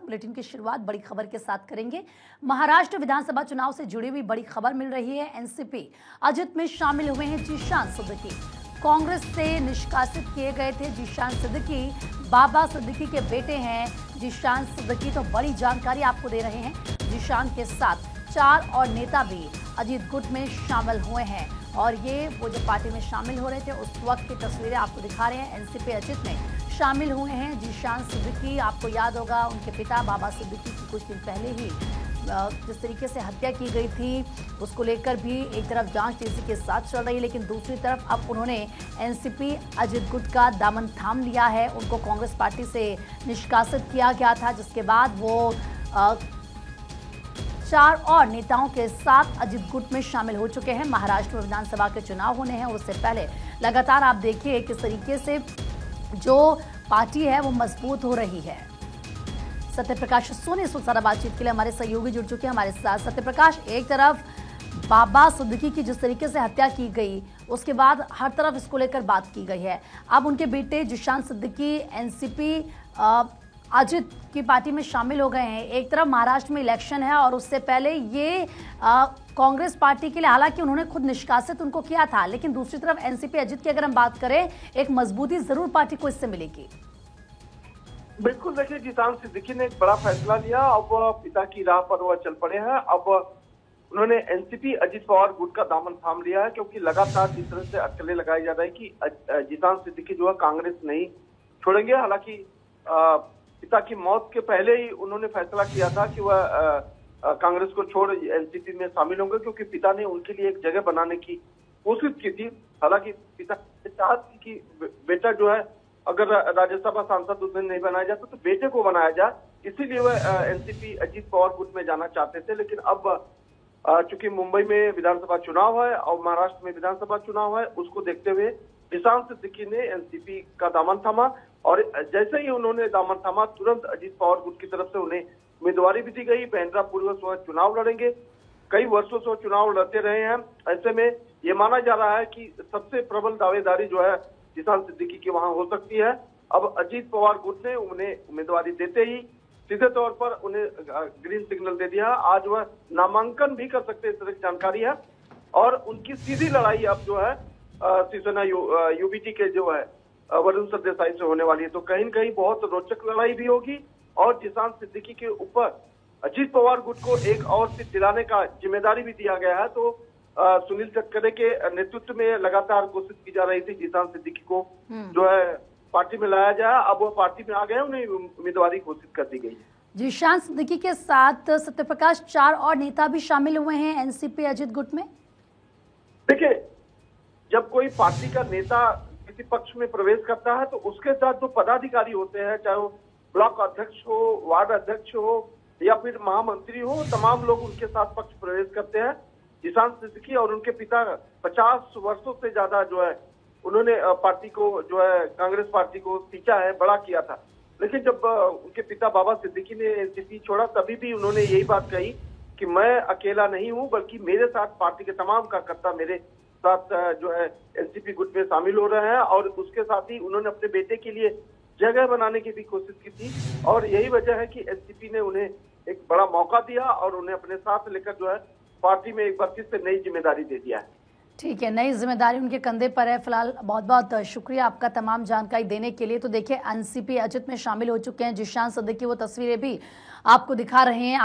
Bulletin की शुरुआत बड़ी खबर के साथ करेंगे। महाराष्ट्र विधानसभा चुनाव से जुड़ी हुई बड़ी खबर मिल रही है। एनसीपी अजित में शामिल हुए हैं जीशान सिद्दीकी। कांग्रेस से निष्कासित किए गए थे जीशान सिद्दीकी, बाबा सिद्दीकी के बेटे हैं जीशान सिद्दीकी। तो बड़ी जानकारी आपको दे रहे हैं। जीशान के साथ 4 और नेता भी अजीत गुट में शामिल हुए हैं और ये वो जो पार्टी में शामिल हो रहे थे उस वक्त की तस्वीरें आपको दिखा रहे हैं। एनसीपी अजित में शामिल हुए हैं जीशान सिद्दीकी। आपको याद होगा उनके पिता बाबा सिद्दीकी की कुछ दिन पहले ही जिस तरीके से हत्या की गई थी उसको लेकर भी एक तरफ जांच तेजी के साथ चल रही है, लेकिन दूसरी तरफ अब उन्होंने एनसीपी अजित गुट का दामन थाम लिया है। उनको कांग्रेस पार्टी से निष्कासित किया गया था, जिसके बाद वो 4 और नेताओं के साथ अजित गुट में शामिल हो चुके हैं। महाराष्ट्र में विधानसभा के चुनाव होने हैं, उससे पहले लगातार आप देखिए किस तरीके से जो पार्टी है वो मजबूत हो रही है। सत्यप्रकाश सोनी इस सारा बातचीत के लिए हमारे सहयोगी जुड़ चुके हैं हमारे साथ। सत्यप्रकाश, एक तरफ बाबा सिद्दीकी की जिस तरीके से हत्या की गई उसके बाद हर तरफ इसको लेकर बात की गई है। अब उनके बेटे जीशान सिद्दीकी एनसीपी अजित की पार्टी में शामिल हो गए हैं। एक तरफ महाराष्ट्र में इलेक्शन है और उससे पहले ये कांग्रेस पार्टी के लिए, हालांकि उन्होंने खुद निष्कासित उनको किया था, लेकिन दूसरी तरफ एनसीपी अजित की अगर हम बात करें एक मजबूती जरूर पार्टी को इससे मिलेगी। बिल्कुल, देखिए जीशान सिद्दीकी ने एक बड़ा फैसला लिया। अब पिता की राह पर वह चल पड़े हैं। अब उन्होंने एनसीपी अजित पवार गुट का दामन थाम लिया है, क्योंकि लगातार जिस तरह से अटकलें लगाई जा रही है कि जीशान सिद्दीकी जो है कांग्रेस नहीं छोड़ेंगे। हालांकि पिता की मौत के पहले ही उन्होंने फैसला किया था कि वह कांग्रेस को छोड़ एनसीपी में शामिल होंगे, क्योंकि पिता ने उनके लिए एक जगह बनाने की कोशिश की थी। हालांकि पिता चाहते कि बेटा जो है अगर राज्यसभा सांसद उस दिन नहीं बनाया जाता तो बेटे को बनाया जाए, इसीलिए वह एनसीपी अजित पवार गुट में जाना चाहते थे। लेकिन अब चूंकि मुंबई में विधानसभा चुनाव है और महाराष्ट्र में विधानसभा चुनाव है, उसको देखते हुए जीशान सिद्दीकी ने एनसीपी का दामन थामा और जैसे ही उन्होंने दामन थामा तुरंत अजित पवार गुट की तरफ से उन्हें उम्मीदवारी भी दी गई। बहनरा पूर्वक वह चुनाव लड़ेंगे, कई वर्षों से चुनाव लड़ते रहे हैं। ऐसे में ये माना जा रहा है कि सबसे प्रबल दावेदारी जो है जीशान सिद्दीकी की वहां हो सकती है। अब अजित पवार गुट ने उन्हें उम्मीदवारी देते ही सीधे तौर पर उन्हें ग्रीन सिग्नल दे दिया। आज वह नामांकन भी कर सकते हैं, इस तरह की जानकारी है। और उनकी सीधी लड़ाई अब जो है शिवसेना यूबीटी के जो है वरुण सरदेसाई से होने वाली है। तो कहीं न कहीं बहुत रोचक लड़ाई भी होगी और जीशान सिद्दीकी के ऊपर अजित पवार गुट को एक और सीट दिलाने का जिम्मेदारी भी दिया गया है। तो सुनील तटकरे के नेतृत्व में लगातार कोशिश की जा रही थी जीशान सिद्दीकी को जो है पार्टी में लाया जाए। अब वो पार्टी में आ गए, उन्हें उम्मीदवारी घोषित कर दी गई है। जीशान सिद्दीकी के साथ सत्यप्रकाश 4 और नेता भी शामिल हुए हैं एनसीपी अजित गुट में। देखिए, जब कोई पार्टी का नेता किसी पक्ष में प्रवेश करता है तो उसके साथ जो पदाधिकारी होते हैं, चाहे वो ब्लॉक अध्यक्ष हो, वार्ड अध्यक्ष हो या फिर महामंत्री हो, तमाम लोग उनके साथ पक्ष प्रवेश करते हैं। जीशान सिद्दीकी और उनके पिता 50 वर्षों से ज्यादा जो है उन्होंने पार्टी को जो है कांग्रेस पार्टी को सींचा है, बड़ा किया था। लेकिन जब उनके पिता बाबा सिद्दीकी ने एनसीपी छोड़ा तभी भी उन्होंने यही बात कही कि मैं अकेला नहीं हूं, बल्कि मेरे साथ पार्टी के तमाम कार्यकर्ता मेरे साथ जो है एनसीपी गुट में शामिल हो रहे हैं। और उसके साथ ही उन्होंने अपने बेटे के लिए जगह बनाने की भी कोशिश की थी और यही वजह है कि एनसीपी ने उन्हें एक बड़ा मौका दिया और उन्हें अपने साथ लेकर जो है पार्टी में एक बार फिर से नई जिम्मेदारी दे दिया है। ठीक है, नई जिम्मेदारी उनके कंधे पर है। फिलहाल बहुत बहुत शुक्रिया आपका तमाम जानकारी देने के लिए। तो देखिए एनसीपी अजित में शामिल हो चुके हैं जीशान सिद्दीकी, वो तस्वीरें भी आपको दिखा रहे हैं।